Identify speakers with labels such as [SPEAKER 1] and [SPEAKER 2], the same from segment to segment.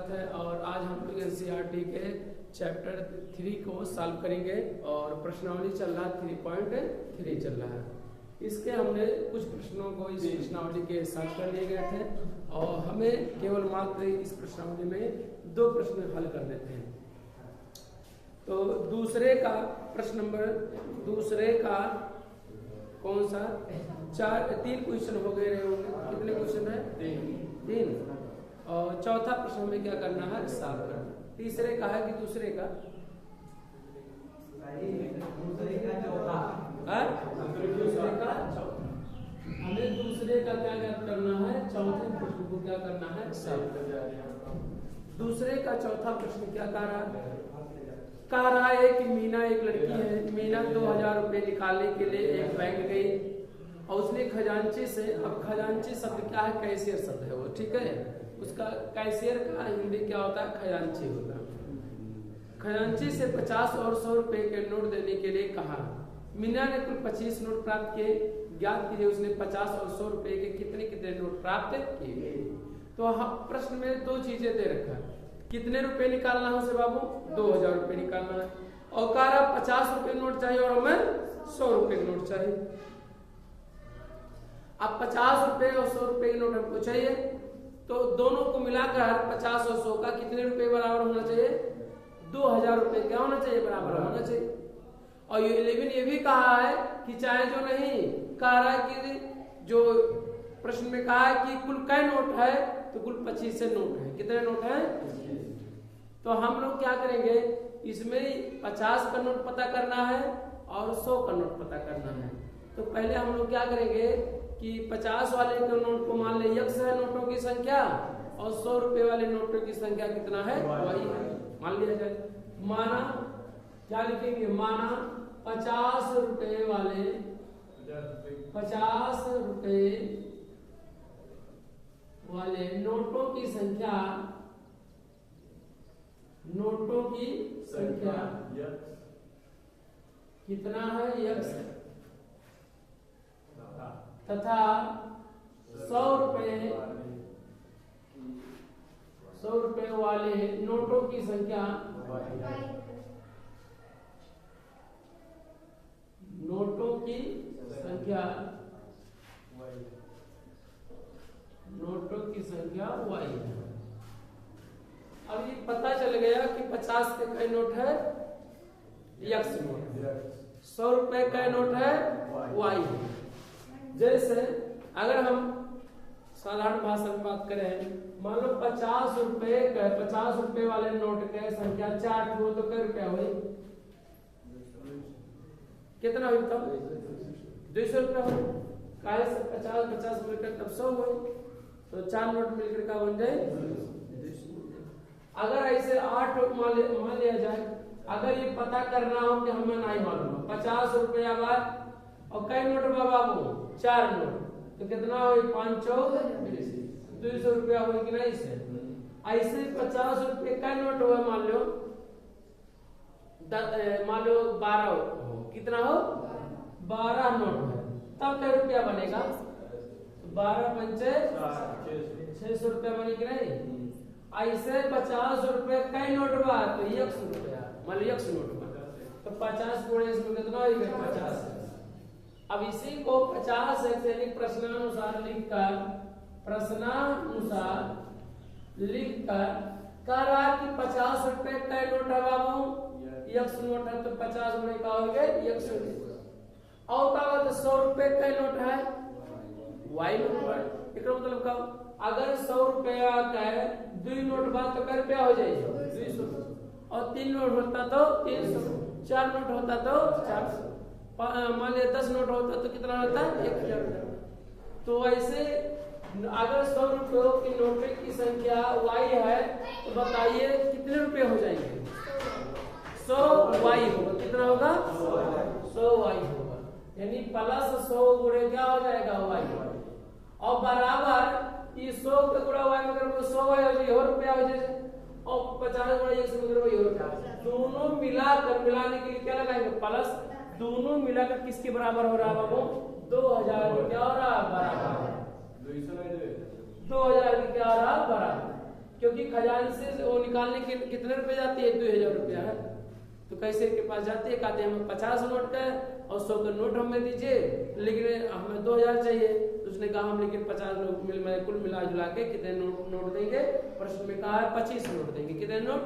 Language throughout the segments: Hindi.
[SPEAKER 1] स्वागत है। और आज हम लोग एनसीईआरटी के चैप्टर 3 को सॉल्व करेंगे और प्रश्नावली चल रहा है 3.3 चल रहा है। इसके हमने कुछ प्रश्नों को इस प्रश्नावली के साथ कर लिए गए थे और हमें केवल मात्र इस प्रश्नावली में 2 प्रश्न हल करने थे। तो दूसरे का प्रश्न नंबर दूसरे का कौन सा 3 क्वेश्चन हो गए होंगे। कितने क्वेश्चन है? 3। और चौथा प्रश्न में क्या करना है? सॉल्व करना। तीसरे का है कि दूसरे का? दूसरे का चौथा। हमें दूसरे का क्या करना है? चौथे प्रश्न को क्या करना है? सॉल्व करना। दूसरे का चौथा प्रश्न क्या कह रहा है कि मीना एक लड़की है। मीना 2000 रुपए निकालने के लिए एक बैंक गई और उसने खजांची से, अब खजांची शब्द क्या है? कैशियर शब्द है वो, ठीक है। उसका कैशियर का हिंदी क्या होता है? खजांची होता है। खजांची से 50 और 100 रुपए के नोट देने के लिए कहा। मीना ने कुल 25 नोट प्राप्त किए। ज्ञात कीजिए उसने 50 और 100 रुपए के कितने कितने नोट प्राप्त किए। तो हम प्रश्न में 2 चीजें दे रखा है। कितने रुपए निकालना है उसे बाबू? 2000 रुपए निकालना है। और कह रहा 50 रुपए नोट चाहिए और हमें 100 रुपए के नोट चाहिए। अब 50 रुपए और 100 रुपए के नोट हमको चाहिए, तो दोनों को मिलाकर 50 और 100 का कितने रुपए बराबर होना चाहिए? 2000 रुपए क्या होना चाहिए? बराबर होना चाहिए। और ये भी कहा है कि चाहे जो नहीं कह रहा है कि जो प्रश्न में कहा है कि कुल कै नोट है, तो कुल 25 से नोट है। कितने नोट है? तो हम लोग क्या करेंगे, इसमें 50 का नोट पता करना है और 100 का नोट पता करना है। तो पहले हम लोग क्या करेंगे कि 50 वाले के नोट को मान ले x है नोटों की संख्या, और 100 रुपए वाले नोटों की संख्या कितना है? y है। मान लिया जाए। माना क्या लिखेंगे? माना 50 रुपए वाले 50 रुपए वाले नोटों की संख्या कितना है? x। तथा 100 रुपए वाले नोटों की संख्या y है। अब ये पता चल गया कि 50 के कई नोट है? x note. 100 रुपए का नोट है? y है। जैसे अगर हम साधारण भाषा में बात करें, मान लो 50 रुपए वाले नोट के संख्या 4 हो तो कै रुपया हुई? कितना हुई? तब 200 रुपया हुई। काहे से 50 मिलकर तब 100 हुई, तो 4 नोट मिलकर का बन जाए 200। अगर ऐसे 8 मान लिया जाए, अगर ये पता करना हो कि हमें नहीं मालूम 50 रुपया बाद और कई नोट बाबू? 4 नोट, तो कितना हुई? 5 चौक 200 रुपया हुई कि नहीं? से ऐसे 50 रुपये का नोट हुआ, मान लो 12 हो। कितना हो? 12 नोट है, तब कै रुपया बनेगा? 12 पंचे 600 रुपया बने कि नहीं? ऐसे 50 रुपए का नोट बा तो 100 रुपया, मान लो 100 नोट बा, तो 50 गुणे इसमें कितना होगा? 50। अब इसी को 50 से प्रश्नानुसार लिखकर कह रहा कि 50 रुपए का नोट है बाबू, 100 नोट है, तो 50 गुणे का हो गया 100। और क्या होता? 100 रुपए का नोट है, y नोट है। इसका मतलब क्या? अगर 100 रुपया का 2 नोट बात तो कै रुपया हो जाएगा? 200। और 3 नोट होता तो 300, 4 नोट होता तो 400, मान लिया 10 नोट होता तो कितना होता? 1000। तो ऐसे अगर 100 रुपयों की नोट की संख्या y है, तो बताइए कितने रुपए हो जाएंगे? 100 y होगा। कितना होगा? 100 y होगा। यानी प्लस 100 गुणे क्या हो जाएगा? y। और बराबर ये 100 का गुणा y में करोगे 100 y हो जाएगा, और रुपया हो जाएगा। और 50 गुणा 100 में करोगे और दोनों मिलाने के लिए क्या लगाएंगे? प्लस। दोनों मिलाकर किसके बराबर हो रहा है बाबू? 2000 क्या हो रहा है? बराबर 2000 की क्या हो रहा? बराबर। क्योंकि खजांची से वो निकालने के कितने रुपए जाती है, 2000 रुपया है। तो कैशियर के पास जाती है, कहते हैं हमें 50 नोट का और 100 का नोट हमें दीजिए, लेकिन हमें 2000 चाहिए। तो उसने कहा हम लेकिन 50 नोट कुल मिला जुला के कितने नोट देंगे, प्रश्न में कहा है 25 नोट देंगे। कितने नोट?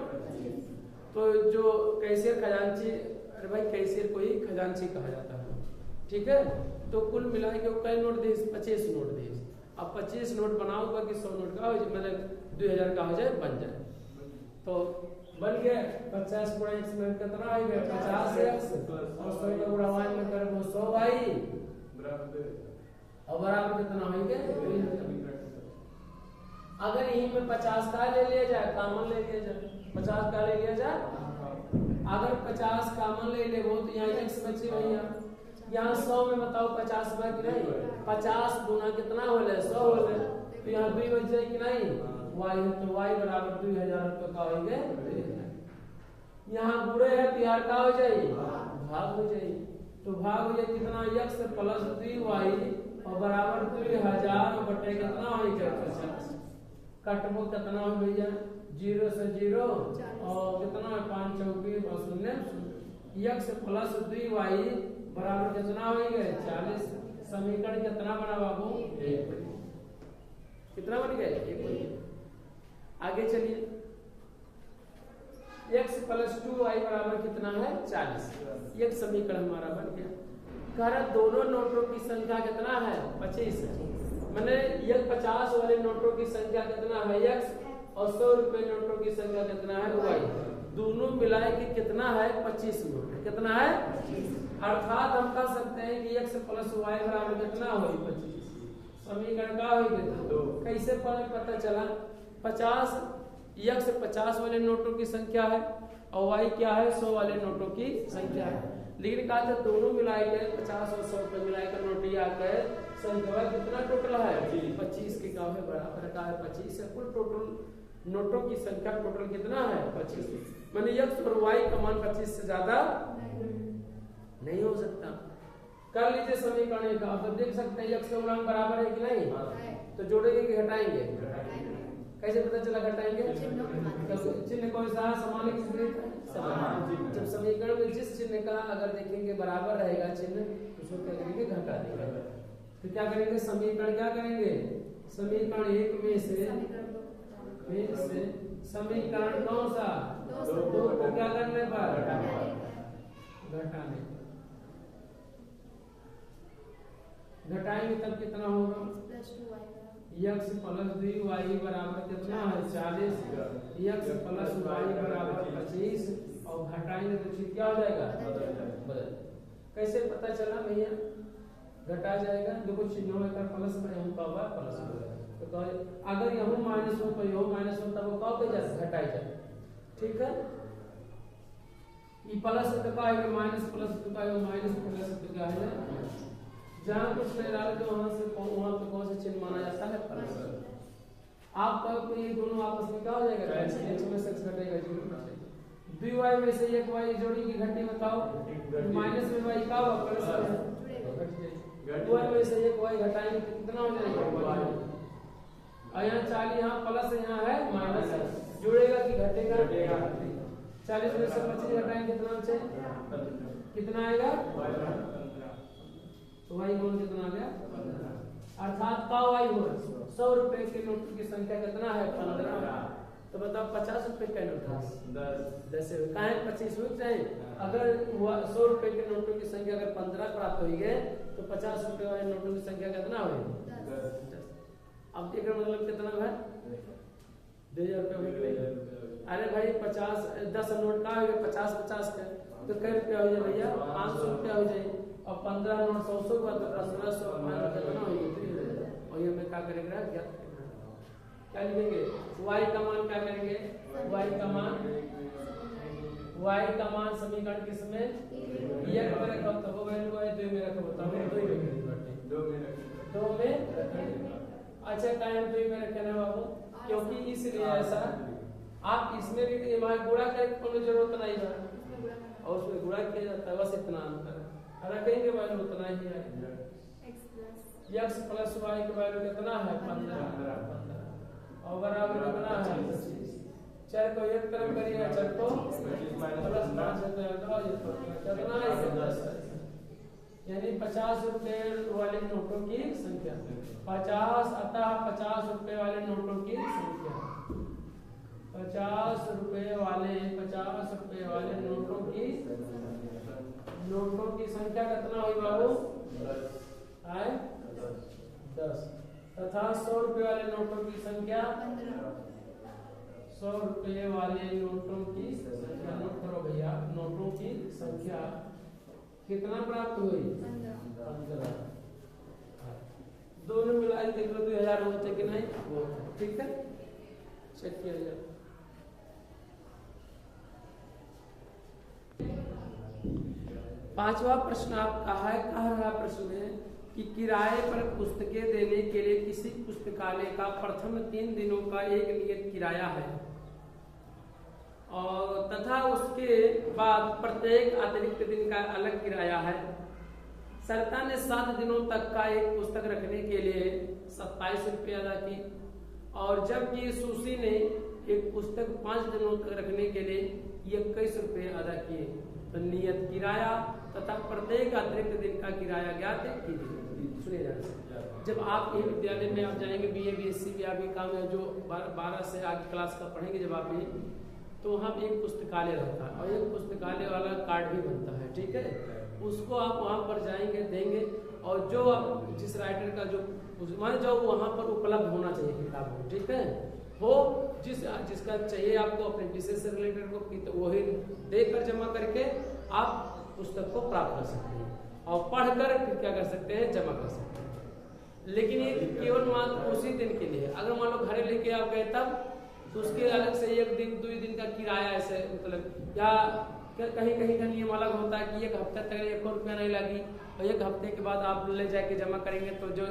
[SPEAKER 1] तो जो कैशियर खजांची, अरे भाई कैशियर को ही खजांची कहा जाता है, ठीक है। तो कुल मिला के वो कई नोट दे, 25 नोट दे। अब 25 नोट बनाऊंगा कि 100 नोट का हो जाए, मतलब 2000 का हो जाए, बन जाए। तो बन गया 50 गुणा x में कितना आएगा, 50x और 100 का गुणा y में करें वो 100y और बराबर कितना होंगे। अगर यहीं में 50 का ले लिया जाए, कॉमन ले लिया जाए, 50 का ले लिया जाए, अगर 50 कॉमन ले ले वो तो यहाँ x बचे भैया, यहाँ 100 में बताओ 50 बार कि नहीं, 50 गुना कितना हो ले 100 हो ले, तो यहाँ 2 बच जाए कि नहीं, y है तो y बराबर 2000 रुपये का होंगे। यहाँ बुरे है तो यार का हो जाए, भाग हो जाए। तो भाग हो जाए कितना, x प्लस 2y और बराबर 2000 बटे कितना होगा 50। कटबो कितना हो भैया, 0 से 0 और कितना 5 चौकी और 0, x प्लस 2y बराबर कितना होगा 40। समीकरण कितना बना बाबू, 1। कितना बन गया, 1। आगे चलिए, x प्लस 2y बराबर कितना है 40। एक समीकरण हमारा बन गया। कह रहा दोनों नोटों की संख्या कितना है 25 है, मैंने ये 50 वाले नोटों की संख्या कितना है x और 100 रुपए नोटों की संख्या कितना है y, दोनों मिलाए कि कितना है 25 नोट, कितना है 25। अर्थात हम कह सकते हैं कि x प्लस y बराबर कितना हो 25। समीकरण का हो कैसे पता चला, 50 x 50 वाले नोटों की संख्या है और y क्या है 100 वाले नोटों की संख्या है। लेकिन कहा था दोनों मिलाए गए 50 और 100 पे मिलाए कर नोट आ गए, संख्या कितना टोटल है 25 के का है बराबर का है 25 है। कुल टोटल नोटों की संख्या टोटल कितना है 25। माने x और y का मान 25 से ज्यादा नहीं हो सकता। कर लीजिए समीकरण का, आप देख सकते हैं x का गुणांक बराबर है कि नहीं, तो जोड़ेंगे कि घटाएंगे, कैसे पता चला घटाएंगे, चिन्ह कौन सा समान जब समीकरण में जिस चिन्ह का अगर देखेंगे बराबर रहेगा चिन्ह, उसको क्या करेंगे घटा देंगे। तो क्या करेंगे समीकरण क्या करेंगे, समीकरण 1 में से समीकरण कौन सा 2 को क्या करने पर घटाने, घटाएंगे तब कितना होगा x प्लस 2y बराबर कितना है 40, x प्लस y बराबर 25 और घटाएंगे तो चीज क्या हो जाएगा बदल। कैसे पता चला भैया, घटा जाएगा, देखो चिन्हों में कर प्लस में हम का प्लस हो, तो अगर यहाँ माइनस हो तो यो माइनस हो तब वो कब पे जाए घटाई जाए, ठीक है। ये प्लस तो का है माइनस प्लस तो का है माइनस प्लस तो का है, जहाँ कुछ नहीं डाले तो वहां पे कौन सा चिन्ह माना जाता है प्लस। आप तब ये दोनों आपस में क्या हो जाएगा x में से x घटेगा 2y में से एक y जोड़ी की घटी बताओ, माइनस में y का होगा प्लस है, 2y में से एक y घटाएंगे तो कितना हो जाएगा, और यहाँ 40 यहाँ प्लस है यहाँ है माइनस है, जुड़ेगा कि घटेगा, 40 में से 25 घटाएंगे कितना बचे, कितना आएगा तो y गुण कितना आ गया, अर्थात का y गुण 100 रुपए के नोट की संख्या कितना है 15। तो बताओ 50 रुपए का नोट 10 कहाँ है 25 रुपए चाहिए। अगर 100 रुपए के नोटों की संख्या अगर 15 प्राप्त हुई है तो 50 रुपए वाले नोटों की संख्या कितना हुई 10। अब एक मतलब कितना है 2000 रुपए। अरे भाई 10 नोट का है 50 का तो कै रुपया हो जाए भैया 500 रुपया हो जाए, और 15 नोट 100 का तो 1500 कितना होगी, और ये में क्या करेंगे क्या लिखेंगे y का मान क्या करेंगे, y का मान समीकरण किसमें 1 में रखो तो वो वैल्यू है 2 में रखो तब 2 में अच्छा कायम 2 में रखना बाबू, क्योंकि इसलिए ऐसा आप इसमें भी गुणा करने की कोई जरूरत नहीं है और उसमें गुणा किया जाता है, बस इतना अंतर है, रखेंगे वैल्यू उतना ही है। x प्लस y का वैल्यू कितना है 15, और बराबर कितना है 25। चर को एक तरफ करिएगा, चर को प्लस 5 कितना है 10, यानी 50 रुपए वाले नोटों की संख्या 50, अतः 50 रुपए वाले नोटों की संख्या 50 रुपए वाले नोटों की संख्या कितना हुई बाबू? 10। तथा 100 रुपए वाले नोटों की संख्या 100 रुपए वाले नोटों की संख्या, नोट करो भैया, नोटों की संख्या कितना प्राप्त हुई? 15। दोनों मिलाई देख लो 2000 होते कि नहीं, वो ठीक है, चेक किया जाए। पांचवा प्रश्न आपका है, कह रहा प्रश्न में कि किराए पर पुस्तकें देने के लिए किसी पुस्तकालय का प्रथम 3 दिनों का एक नियत किराया है और तथा उसके बाद प्रत्येक अतिरिक्त दिन का अलग किराया है। सरकार ने 7 दिनों तक का एक पुस्तक रखने के लिए 27 रुपये अदा की और जबकि सुशी ने एक पुस्तक 5 दिनों तक रखने के लिए 21 रुपये अदा किए, तो नियत किराया तथा प्रत्येक अतिरिक्त दिन का किराया ज्ञात कीजिए। सुनिए, जब आप ये विद्यालय में आप जाएंगे, BA BSc भी आपके काम है, जो 12 से आगे क्लास का पढ़ेंगे जब आप ये, तो वहाँ पे एक पुस्तकालय रहता है और एक पुस्तकालय वाला कार्ड भी बनता है, ठीक है, उसको आप वहाँ पर जाएंगे, देंगे और जो आप जिस राइटर का जो वहाँ पर उपलब्ध होना चाहिए किताब हो, ठीक है, वो जिसका चाहिए आपको अपने विषय से रिलेटेड को, तो वही देकर जमा करके आप पुस्तक को प्राप्त कर सकते हैं और पढ़कर फिर क्या कर सकते हैं, जमा कर सकते हैं। लेकिन ये केवल मात्र उसी दिन के लिए, अगर मान लो घरे लेके आप गए तब तो उसके अलग से 1 दिन 2 दिन का किराया ऐसे, मतलब या कहीं कहीं का नियम अलग होता है कि 1 हफ्ते तक 1 रुपया नहीं लगी और 1 हफ्ते के बाद आप ले जाके जमा करेंगे तो जो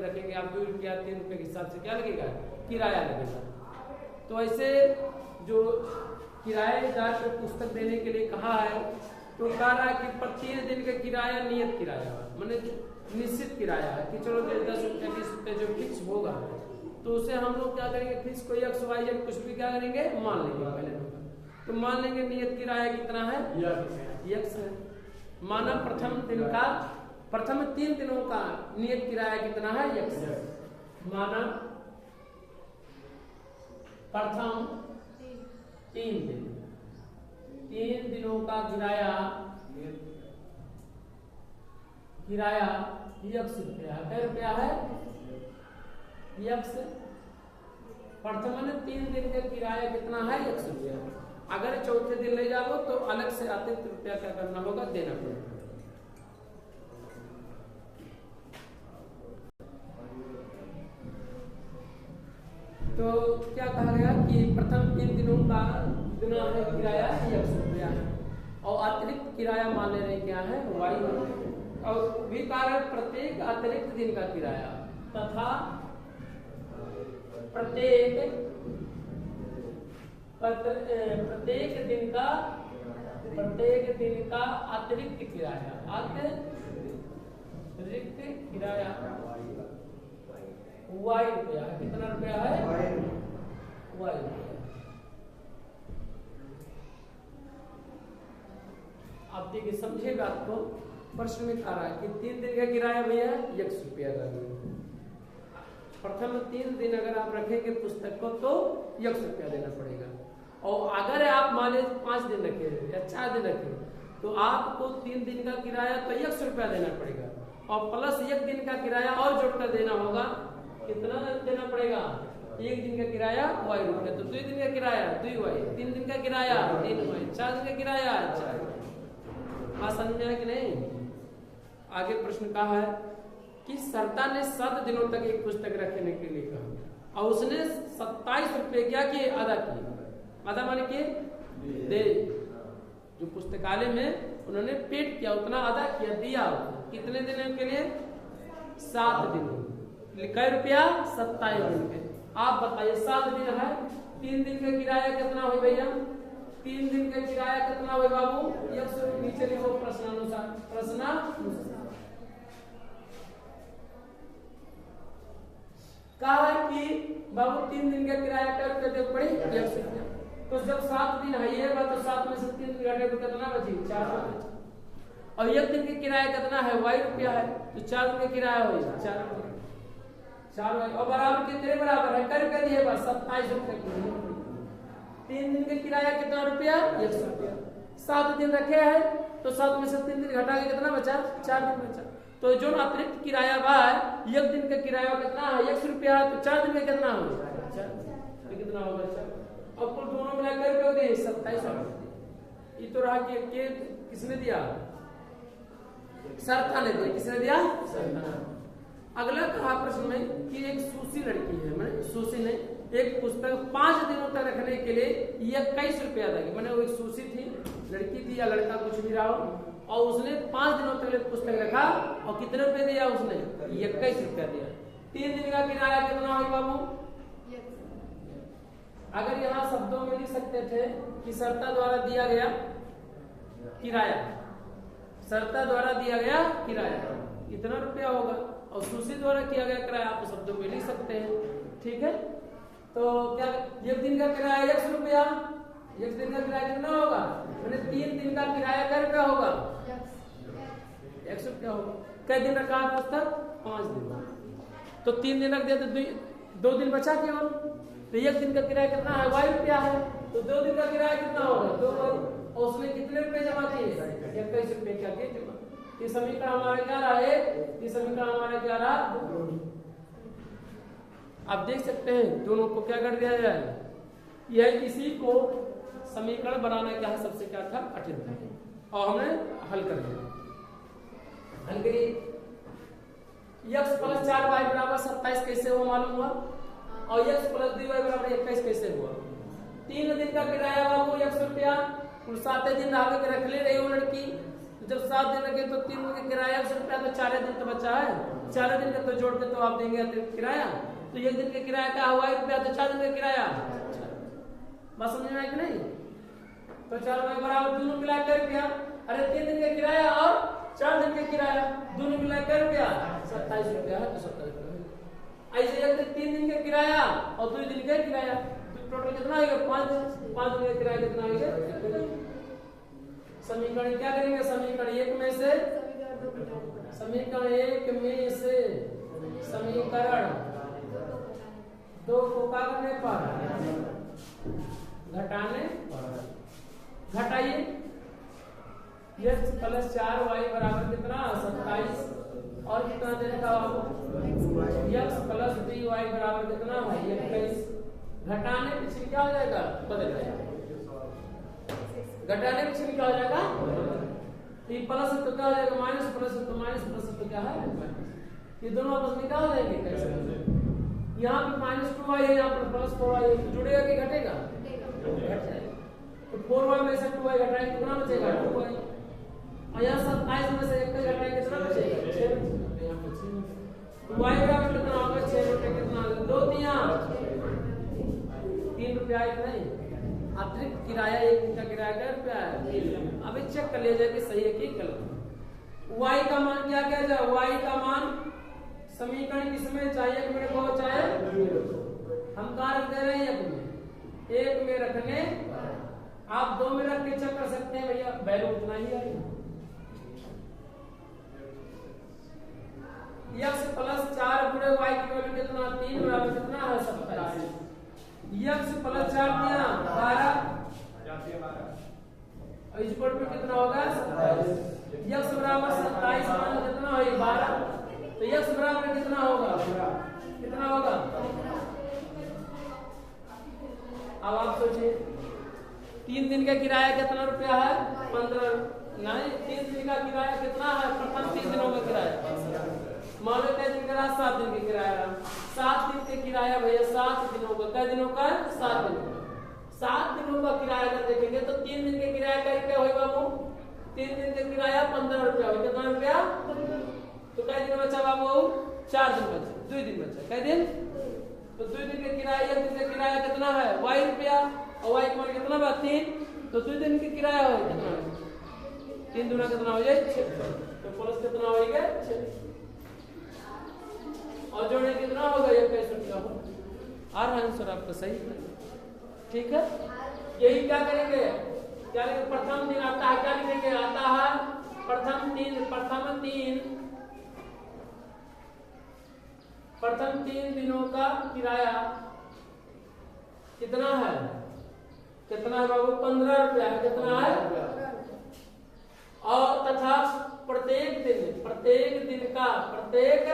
[SPEAKER 1] रखेंगे आप 2 रुपया 3 रुपये के हिसाब से क्या लगेगा, किराया लगेगा। तो ऐसे जो किराएदार को पुस्तक देने के लिए कहा है, तो कह रहा है कि प्रत्येक दिन का किराया नियत किराया, माने निश्चित किराया है कि चलो 10 रुपये 20 रुपये जो फिक्स होगा, तो उसे हम लोग क्या करेंगे, फिक्स कोई XYZ कुछ भी क्या करेंगे मान लेंगे पहले नंबर, तो मान लेंगे नियत किराया कितना है, X है। माना प्रथम 3 दिनों का नियत किराया कितना है, X है। माना प्रथम 3 दिनों का किराया X रुपया, क्या रुपया है, X। प्रथम 3 दिन का किराया कितना है, X रुपया। अगर चौथे दिन ले जाओ तो अलग से अतिरिक्त रुपया क्या करना होगा, देना पड़ेगा। तो क्या कहा गया कि प्रथम 3 दिनों का गुना है किराया X रुपया और अतिरिक्त किराया मान ले रहे क्या है, Y, और भी कारण प्रत्येक अतिरिक्त दिन का किराया तथा प्रत्येक दिन का अतिरिक्त किराया Y रुपया, कितना रुपया है, Y रुपया। आप देखिए समझिए बात को, प्रश्न में कह रहा है कि 3 दिन का किराया भैया X रुपया का, प्रथम 3 दिन अगर आप रखेंगे पुस्तक को तो X रुपया देना पड़ेगा, और अगर आप मान लीजिए 5 दिन रखे या 4 दिन रखे तो आपको 3 दिन का किराया तो X रुपया देना पड़ेगा और प्लस 1 दिन का किराया और जोड़कर देना होगा, कितना देना पड़ेगा, 1 दिन का किराया Y रुपया, तो 2 दिन का किराया 2Y, 3 दिन का किराया 3Y, 4 दिन का किराया 4। बात समझ में आया कि नहीं। आगे प्रश्न कहा है कि सरकार ने 7 दिनों तक एक पुस्तक रखने के लिए कहा और उसने 27 रुपये क्या किए, अदा किए, अदा माने के दे, जो पुस्तकालय में उन्होंने पेड किया उतना अदा किया, दिया। कितने दिनों के लिए, 7 दिन। कै रुपया, 27 रुपये। आप बताइए 7 दिन है, 3 दिन का किराया कितना हो भैया, 3 दिन का किराया कितना हो बाबू, नीचे लिखो प्रश्नानुसार। कहा है कि बाबू 3 दिन का किराया क्या रुपये दे पड़ी 100 रुपया। तो जब 7 दिन है ये बात, तो 7 में से 3 दिन घटे तो कितना बची 4 रुपये। और 1 दिन का किराया कितना है y रुपया है, तो 4 दिन का किराया हो 4 रुपये 4 रुपये। और बराबर कितने बराबर है कर रुपये दिए बस 27 रुपये। 3 दिन का किराया कितना रुपया 100 रुपया। 7 दिन रखे हैं तो 7 में से 3 दिन घटा के कितना बचा 4 दिन बचा। तो जो अतिरिक्त किराया बा 1 दिन का किराया कितना है 100 रुपया, तो 4 दिन में कितना हो कितना होगा 4। अब कुल दोनों मिलाकर के हो गए 27 रुपये। ये तो रहा कि किसने दिया सरता ने दिया। किसने दिया सरता। अगला कहा प्रश्न में कि एक सूसी लड़की है, मैंने सूसी ने एक पुस्तक 5 दिनों तक रखने के लिए 21 रुपया देगी। मैंने वो एक सूसी थी, लड़की थी या लड़का कुछ भी रहा हो, और उसने 5 दिनों तक पुस्तक रखा और कितने रुपए दिया उसने 21 रुपया दिया। 3 दिन का किराया कितना होगा बाबू। अगर यहाँ शब्दों में लिख सकते थे कि सरता द्वारा दिया गया किराया, सरता द्वारा दिया गया किराया कितना रुपया होगा, और सूसी द्वारा किया गया किराया आप शब्दों में लिख सकते हैं। ठीक है, तो क्या 1 दिन का किराया 100 रुपया, 1 दिन का किराया कितना होगा, मैंने 3 दिन का किराया क्या रुपया होगा 100 रुपया होगा। कई दिन रखा है पुस्तक 5 दिन, तो 3 दिन रख दिया तो 2 दिन बचा केवल, तो 1 दिन का किराया कितना है y रुपया है, तो 2 दिन का किराया कितना होगा 2y, और उसने कितने रुपए जमा किए 21 रुपए क्या किए जमा। ये समीकरण हमारा क्या रहा है, ये समीकरण हमारा क्या रहा। आप देख सकते हैं दोनों को क्या कर दिया जाए, यह इसी को समीकरण बनाना क्या सबसे क्या था कठिन था, और हमने हल कर दिया। हल करिए x + 4y = 27 कैसे हुआ मालूम हुआ, और x + 2y = 21 कैसे हुआ। 3 दिन का किराया बाबू 100 रुपया, कुल 7 दिन आगे के रख ले रही हो लड़की, जब 7 दिन लगे तो 3 दिन का किराया 100 रुपया, तो 4 दिन तो बचा है, 4 दिन का तो जोड़ के तो आप देंगे अतिरिक्त किराया, तो 1 दिन का किराया क्या हुआ रुपया, तो 4 दिन का किराया। बात समझ में आई कि नहीं, तो 4y बराबर दोनों मिला कर रुपया, अरे 3 दिन का किराया और 4 दिन का किराया दोनों मिला कर रुपया 27 रुपया है, तो 27 रुपया। ऐसे 3 दिन का किराया और 2 दिन का किराया, तो टोटल कितना आएगा 5 दिन का किराया कितना आएगा। समीकरण क्या करेंगे, समीकरण 1 में से समीकरण 2 को क्या करने पर घटाने पर घटाइए। x + 4y = कितना 27, और कितना देने का x + 2y = कितना 21। घटाने पीछे क्या हो जाएगा बदल जाएगा, घटाने पीछे क्या हो जाएगा, तो प्लस तो क्या हो जाएगा माइनस, प्लस तो माइनस, प्लस तो क्या है, ये दोनों आपस में क्या हो जाएंगे कैसे, यहाँ पे -2y है, यहाँ पर +4y है, तो जुड़ेगा कि घटेगा, घट जाएगा। तो 4y में से 2y घटाएंगे कितना बचेगा 2y, और यहाँ 27 में से 1 घटाएंगे कितना बचेगा 6 बचेगा। तो y बराबर कितना होगा 6 बटे कितना 2 3 रुपया है कि नहीं। अतिरिक्त किराया 1 दिन का किराया क्या रुपया है। अभी चेक कर लिया जाए कि सही है कि गलत। y का मान क्या किया जाए, y का मान समीकरण किसमें चाहिए मेरे को, चाहे हम कहाँ रख दे रहे हैं 1 में रखने, आप 2 में रख के चेक कर सकते हैं भैया, वैल्यू उतना ही आएगा। x + 4 × y की वैल्यू कितना 3 बराबर कितना है 27। x + 4 दिया 12, और इस पर कितना होगा 27। x बराबर 27 मान कितना है 12, तो x बराबर कितना होगा, कितना होगा। अब आप सोचिए 3 दिन का किराया कितना रुपया है 15, नहीं 3 दिन का किराया कितना है, प्रथम 3 दिनों का किराया, मान लो कितने दिन का 7 दिन का किराया, 7 दिन का किराया भैया 7 दिनों का, कितने दिनों का 7 दिनों का, 7 दिनों का किराया अगर देखेंगे तो 3 दिन के किराया का रुपया होगा बाबू, 3 दिन का किराया 15 रुपया होगा, कितना रुपया, तो कई दिन बचा बाबू 4 दिन बचा, 2 दिन बचा, कई दिन, तो 2 दिन का किराया, 1 दिन का किराया कितना है y रुपया, और y का मान कितना बा 3, तो 2 दिन का किराया हो कितना, 3 दूना कितना हो जाए 6, तो प्लस कितना होगा 6, और जोड़ने कितना होगा 21 रुपया आ रहा आंसर आपका सही है। ठीक है, यही क्या करेंगे, क्या लिखेंगे, प्रथम दिन आता है, क्या लिखेंगे, आता है प्रथम तीन दिनों का किराया कितना है, कितना है बाबू, 15 रुपया, कितना है, और तथा प्रत्येक दिन का अतिरिक्त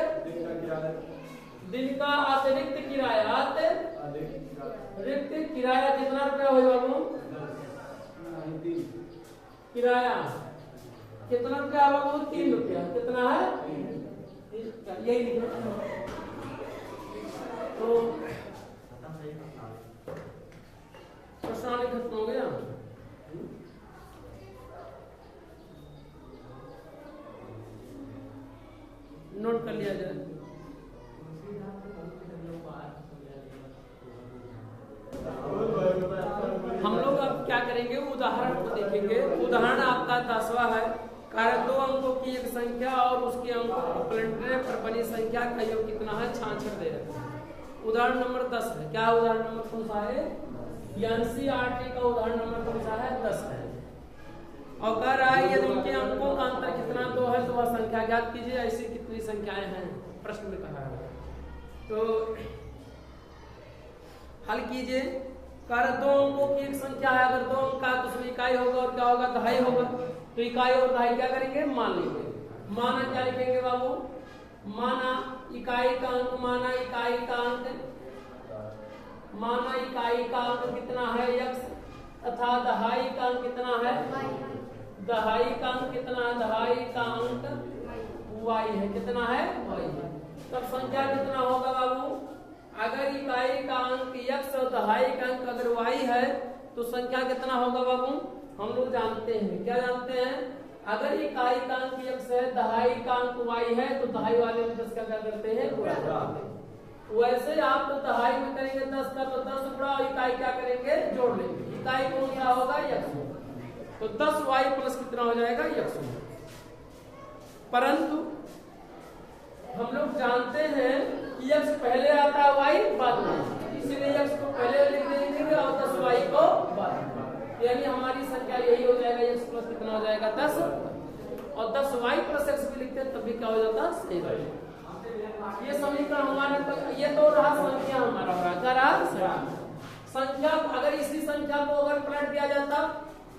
[SPEAKER 1] किराया कितना रुपया हो बाबू, किराया कितना रुपया है बाबू, 3 रुपया, कितना है, यही लिखना। तो प्रश्नावली खत्म हो गया। नोट कर लिया जाए। हम लोग अब क्या करेंगे, उदाहरण को देखेंगे। उदाहरण आपका 10वां है, कार्य 2 अंकों की एक संख्या और उसके अंकों को पलटने पर बनी संख्या का योग कितना है, 66 दे रहे हैं। उदाहरण नंबर 10 है। क्या उदाहरण नंबर कौन सा है, एनसीईआरटी का उदाहरण नंबर कौन सा है, 10 है। और कह रहा है यदि उनके अंकों का अंतर कितना 2 है तो वह संख्या ज्ञात कीजिए। ऐसी कितनी संख्याएं हैं, प्रश्न में कहा है। तो हल कीजिए। कार्य 2 अंकों की एक संख्या है, अगर 2 अंक का तो उसमें इकाई होगा और क्या होगा, दहाई होगा। तो इकाई और दहाई क्या करेंगे, मान लेंगे। माना क्या लिखेंगे बाबू, माना इकाई का अंक, माना इकाई का अंक कितना है, x, तथा दहाई का अंक कितना है, दहाई का अंक कितना है, दहाई का अंक y है, कितना है, y है। तब संख्या कितना होगा बाबू, अगर इकाई का अंक x और दहाई का अंक अगर y है तो संख्या कितना होगा बाबू, हम लोग जानते हैं, क्या जानते हैं, अगर इकाई का अंक x है, दहाई का अंक y है तो दहाई वाले में 10 का क्या करते हैं, गुणा करते हैं। वैसे आप तो दहाई में करेंगे 10 का तो 10 गुणा और इकाई क्या करेंगे, जोड़ लेंगे। इकाई कौन सा होगा, x, तो 10y प्लस कितना हो जाएगा, x। परंतु हम लोग जानते हैं कि x पहले आता है, y बाद में, इसीलिए x को पहले लिख देंगे और 10y को बाद में। यानी हमारी संख्या यही हो जाएगा, x प्लस कितना हो जाएगा, 10, और 10y प्लस x भी लिखते हैं तब भी क्या हो जाता है, सही। ये समीकरण हमारे, ये तो रहा संख्या हमारा होगा। संख्या अगर इसी संख्या को अगर पलट दिया जाता,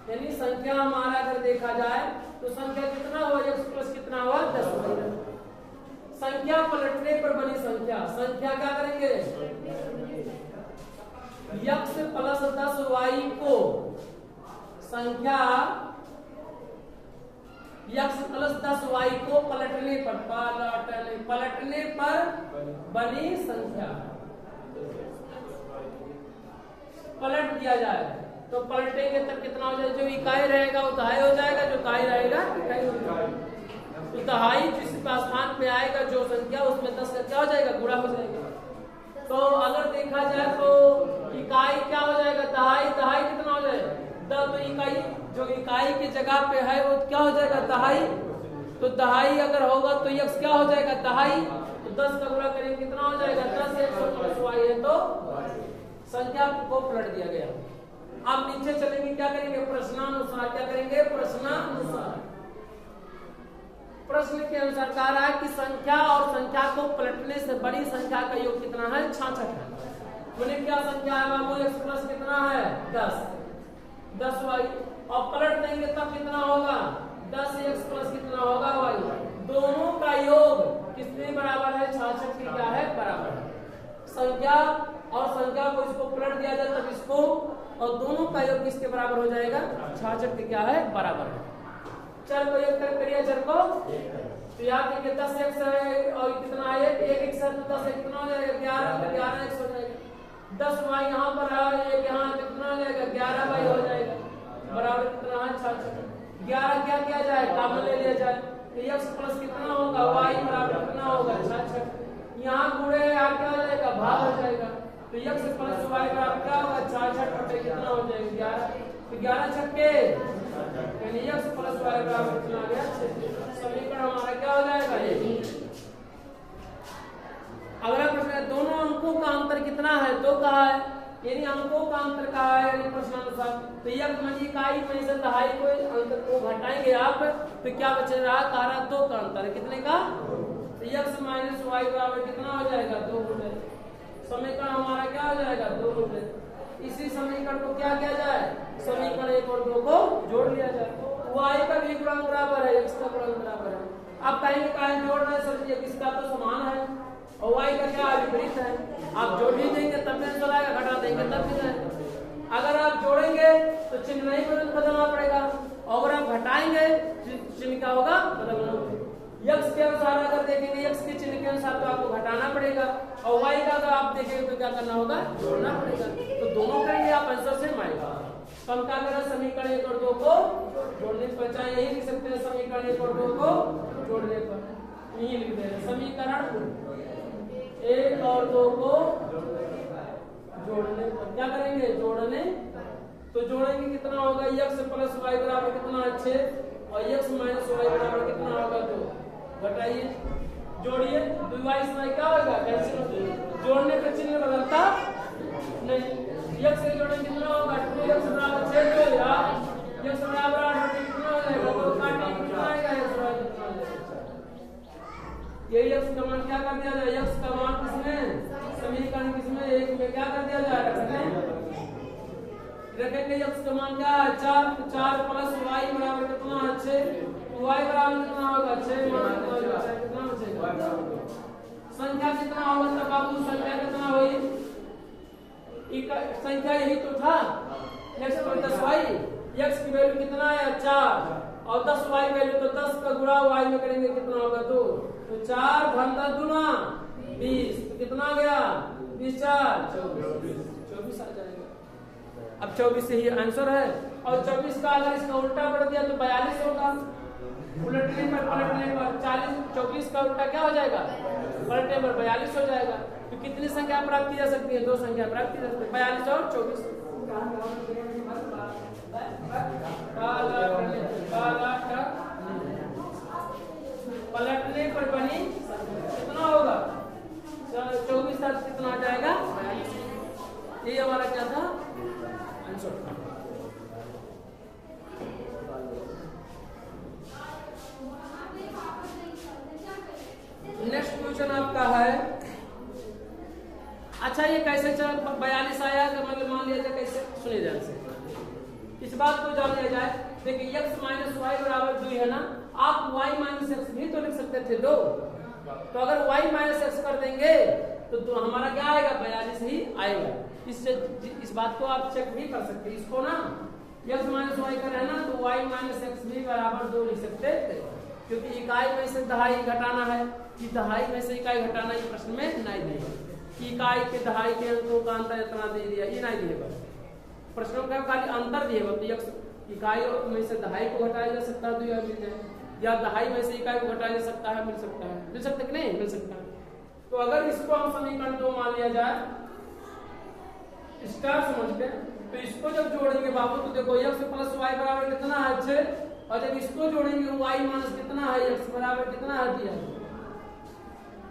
[SPEAKER 1] यानी संख्या हमारा अगर देखा जाए तो संख्या कितना हुआ, x प्लस कितना हुआ, 10। संख्या पलटने पर बनी संख्या क्या करेंगे, x प्लस 10y को संख्या x प्लस 10y को पलटने पर बनी संख्या पलट दिया जाए तो पलटेंगे तब कितना हो जाएगा, जो इकाई रहेगा वो दहाई हो जाएगा, जो इकाई रहेगा इकाई हो जाएगा। तो दहाई जिस स्थान पे आएगा जो संख्या उसमें 10 का क्या हो जाएगा, गुणा हो जाएगा। तो अगर देखा जाए तो इकाई क्या हो जाएगा, दहाई कितना हो जाएगा, तो इकाई जो इकाई की जगह पे है वो क्या हो जाएगा, दहाई। तो दहाई अगर होगा तो x क्या हो जाएगा, दहाई। तो 10 का गुणा करेंगे कितना हो जाएगा, 10 x प्लस y है, तो संख्या को पलट दिया गया। अब नीचे चलेंगे, क्या करेंगे, प्रश्नानुसार, क्या करेंगे, प्रश्नानुसार। प्रश्न के अनुसार कह रहा है कि संख्या और संख्या को पलटने से बड़ी संख्या का योग कितना है, 66 है। बोले क्या संख्या है बाबू, x प्लस कितना है, 10y, और पलट देंगे तब कितना होगा, 10x प्लस कितना होगा, y। दोनों का योग किसके बराबर है, 66 के क्या है, बराबर है। संख्या और संख्या को इसको पलट दिया जाए तब इसको, और दोनों का योग किसके बराबर हो जाएगा, 66 के क्या है, बराबर है। चर को योग करिए, चर को तो याद देखिए 10x है और कितना है, 1x है तो 10 कितना हो जाएगा, 11x हो जाएगा। 10y यहाँ पर है, एक यहाँ कितना हो जाएगा, 11y हो जाएगा, बराबर कितना है, 66। 11 क्या किया जाए, कॉमन ले लिया जाए, तो x प्लस कितना होगा, y बराबर कितना होगा, 66। यहाँ गुणे क्या हो जाएगा, भाग हो जाएगा, तो x प्लस y बराबर क्या होगा, 66 बटे कितना हो जाएगा, 11। तो 11 छक्के यानी x प्लस y बराबर कितना आ गया, 6। समीकरण हमारा क्या हो जाएगा, ये। अगला प्रश्न है, दोनों अंकों का अंतर कितना कितना है 2 कहा है, यानी अंकों का अंतर कहा है यानी प्रश्नानुसार। तो यक्स मानी इकाई में से दहाई को अंतर को घटाएंगे आप तो क्या बच रहा, कह रहा 2 का अंतर है, कितने का, तो x माइनस वाई बराबर कितना हो जाएगा 2 हो जाएगा। समीकरण हमारा क्या हो जाएगा 2 हो जाएगा। इसी समीकरण को क्या किया जाए, समीकरण 1 और 2 को जोड़ लिया जाए। y का भी गुणांक बराबर है, x का गुणांक बराबर है। आप कहेंगे काहे जोड़ रहे सर जी, किसका तो समान है और y का क्या विपरीत है। आप जोड़ ही देंगे तब भी आंसर आएगा, घटा देंगे तब भी आएगा। अगर आप जोड़ेंगे तो चिन्ह नहीं बदलना पड़ेगा और अगर आप घटाएंगे चिन्ह क्या होगा, बदलना पड़ेगा। x के अनुसार अगर देखेंगे x के चिन्ह के अनुसार तो आपको घटाना पड़ेगा और y का अगर आप देखेंगे तो क्या करना होगा, जोड़ना पड़ेगा। तो दोनों करेंगे आप आंसर से आएगा। तो हम क्या करें, समीकरण 1 और 2 को जोड़ने पर, चाहे यही लिख सकते हैं समीकरण 1 और 2 को जोड़ने पर, यही लिख देंगे समीकरण 1 और 2 को जोड़ने पर क्या करेंगे, जोड़ने। तो जोड़ेंगे कितना होगा, x प्लस वाई बराबर कितना 6 और x माइनस वाई बराबर कितना होगा 2। घटाइए जोड़िए, 2y से y क्या होगा, कैंसिल हो जाएगा। जोड़ने पर चिन्ह बदलता नहीं। x से जोड़ेंगे कितना होगा 2x बराबर 6 2 या x बराबर 8 कितना हो जाएगा 2 काटिए कितना आएगा x बराबर कितना हो जाएगा। ये x का मान क्या कर दिया जाए, x का मान किसमें, समीकरण किसमें 1 में क्या कर दिया जाए, रखेंगे x का मान क्या है 4 प्लस y बराबर कितना है 6 y बराबर कितना होगा 6 कितना बचेगा, संख्या कितना होगा तब बाबू, संख्या कितना हुई, संख्या यही तो था x पर 10y, x की वैल्यू कितना है 4 और 10y वैल्यू तो 10 का गुणा y में करेंगे कितना होगा 2, तो 4 घन 10 गुना 20 तो कितना गया 20 4 24 आ जाएगा। अब 24 से ही आंसर है और 24 का अगर इसका उल्टा कर दिया तो 42 होगा। पलटने पर 24 का उल्टा क्या हो जाएगा, पलटने पर 42 हो जाएगा। तो कितनी संख्या प्राप्त की जा सकती है, 2 संख्या प्राप्त की जा सकती है, 42 और 24। पलटने पर बनी कितना होगा 24 तक कितना आ जाएगा, ये हमारा क्या था आंसर। नेक्स्ट क्वेश्चन आपका है, अच्छा ये कैसे 42 आया, मतलब मान लिया जाए कैसे, सुनिए ध्यान से इस बात को जान लिया जाए। देखिए x माइनस वाई बराबर 2 है ना, आप y माइनस एक्स भी तो लिख सकते थे 2, तो अगर y माइनस एक्स कर देंगे तो हमारा क्या आएगा 42 ही आएगा। इससे इस बात को आप चेक भी कर सकते हैं, इसको ना x माइनस वाई का रहना तो y माइनस एक्स भी बराबर 2 लिख सकते थे, क्योंकि इकाई में से दहाई घटाना है, कि दहाई में से इकाई घटाना ये प्रश्न में नहीं दिया कि इकाई के दहाई के अंकों का अंतर इतना दे दिया, ये नहीं दिए बस प्रश्नों का खाली अंतर दिए, तो इकाई में से दहाई को घटाया जा सकता है तो यह मिल जाए, या दहाई में से इकाई को घटाया जा सकता है, मिल सकता कि नहीं मिल सकता। तो अगर इसको हम समीकरण 2 मान लिया जाए स्टार समझते हैं, तो इसको जब जोड़ेंगे बाबू तो देखो x प्लस वाई बराबर कितना है 6 और जब इसको जोड़ेंगे y माइनस कितना है x बराबर कितना है दिया,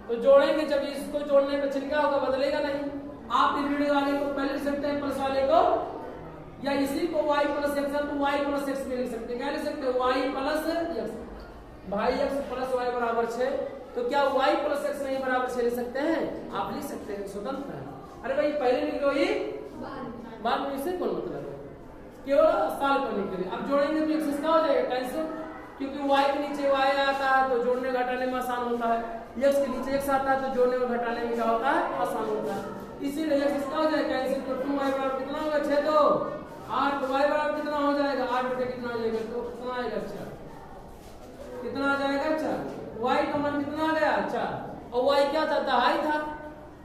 [SPEAKER 1] तो जोड़ेंगे जब इसको जोड़ने पे चिन्ह क्या होगा, बदलेगा नहीं। आप ऋण वाले को पहले लिख सकते हैं, प्लस वाले को, या इसी को y प्लस एक्स है तो y प्लस एक्स में लिख सकते हैं, क्या लिख सकते हैं y प्लस एक्स। भाई x प्लस वाई बराबर 6, तो क्या y प्लस एक्स नहीं बराबर 6 लिख सकते हैं, आप लिख सकते हैं, स्वतंत्र है। अरे भाई पहले लिख लो, ये बाद में इससे कौन मतलब है, केवल साल करने के लिए। अब जोड़ेंगे तो x का हो जाएगा कैंसिल, क्योंकि y के नीचे y आता है तो जोड़ने घटाने में आसान होता है, x के नीचे x आता है तो जोड़ने और घटाने में क्या होता है, आसान होता है। इसीलिए x का हो जाएगा कैंसिल, तो 2y बराबर कितना होगा 6 2 8, y बराबर कितना हो जाएगा 8 बटे कितना आ जाएगा, तो कितना आएगा 4, कितना आ जाएगा 4, y का मान कितना आ गया 4 और y क्या था दहाई था,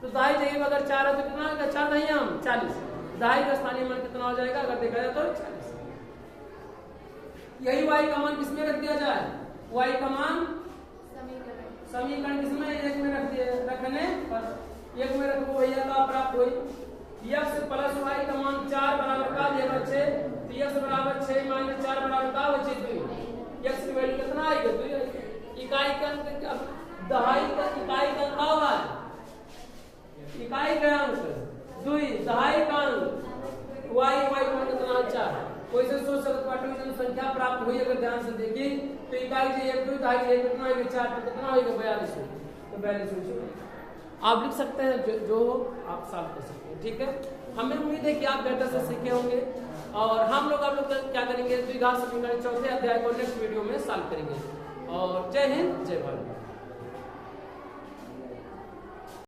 [SPEAKER 1] तो दहाई जगह अगर 4 है तो कितना आएगा 4 नहीं हम 40, दहाई का स्थानीय मान कितना हो जाएगा अगर देखा जाए तो 40। यही y का मान किसमें रख दिया जाए, y का मान समीकरण किसमें 1 में रख दिया, रखने पर 1 में रखो भैया का प्राप्त हुई x प्लस y का मान 4 बराबर का दिया बच्चे, तो x बराबर 6 माइनस 4 बराबर का बचे 2, x की वैल्यू कितना आएगी 2, इकाई का अंक दहाई का इकाई का अंक होगा, इकाई का अंक दुई दहाई अंक वाई वाई का कितना 4। कोई से सोच सकते पाठ्यक्रम संख्या प्राप्त हुई अगर ध्यान से देखिए तो इकाई से 1 2 दहाई से कितना होगा 4 तो कितना होगा 42। तो 42 आप लिख सकते हैं जो आप सॉल्व कर सकते हैं। ठीक है, हमें उम्मीद है कि आप बेहतर से सीखे होंगे और हम लोग आप लोग क्या करेंगे द्विघात समीकरण चौथे अध्याय को नेक्स्ट वीडियो में सॉल्व करेंगे। और जय हिंद जय भारत।